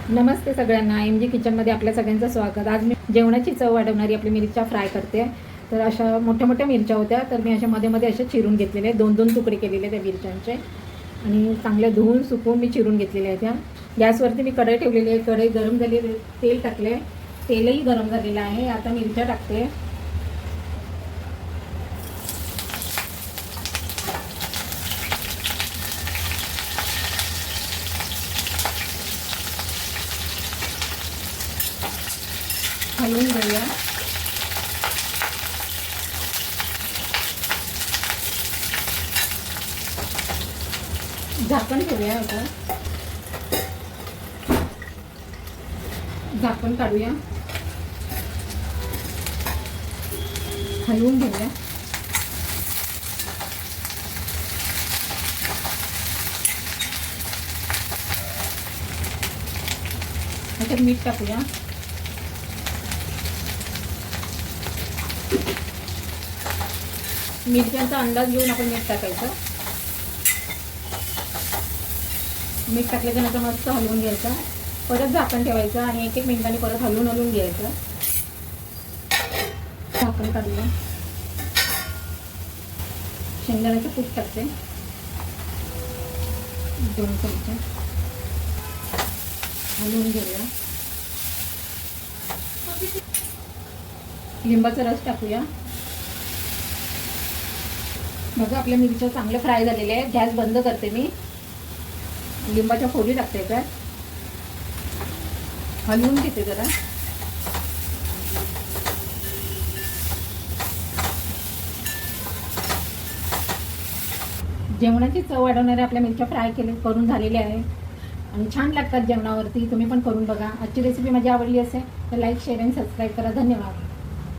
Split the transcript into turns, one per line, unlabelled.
नमस्ते सगळ्यांना, M G किचनमध्ये आपल्या सगळ्यांचं स्वागत। आज मी जेवणाची चव वाढवणारी आपली मिरच्या फ्राय करते। तर अशा मोठ्या मोठ्या मिरच्या होत्या, तर मी अशा मध्ये मध्ये असे चिरून घेतलेले, दोन दोन तुकडे केलेले त्या मिरच्यांचे आणि चांगले धुवून सुकवून मी चिरून घेतलेले आहेत। गॅसवरती मी कढई ठेवलेली आहे, कढई गरम झाली, तेल टाकले, तेलही गरम झालेलं आहे। आता मिरच्या टाकते। हलवून घेऊया। झाकण ठेवूया। आता झाकण काढूया, हलवून घेऊया। आता मीठ टाकूया। मिरच्यांचा अंदाज घेऊन आपण मीठ टाकायचं। मीठ टाकल्यानंतर मस्त हलवून घ्यायचं, परत झाकण ठेवायचं आणि एक एक मिनिटांनी परत हलवून घ्यायचं। झाकण काढूया। शेंगदाण्याचं कूट टाकते, 2 चमचे, हलवून घेऊया। लिंबाचा रस टाकूया। बघा आपल्या मिरच्या चांगले फ्राय झालेले आहेत। गॅस बंद करते मी, लिंबाच्या फोडी टाकते, त्यात हलवून घेते जरा। जेवणाची चव वाढवणारे आपल्या मिरच्या फ्राय करून झालेल्या आहे आणि छान लागतात जेवणावरती। तुम्ही पण करून बघा। आजची रेसिपी माझी आवडली असेल तर लाईक, शेअर आणि सबस्क्राईब करा। धन्यवाद।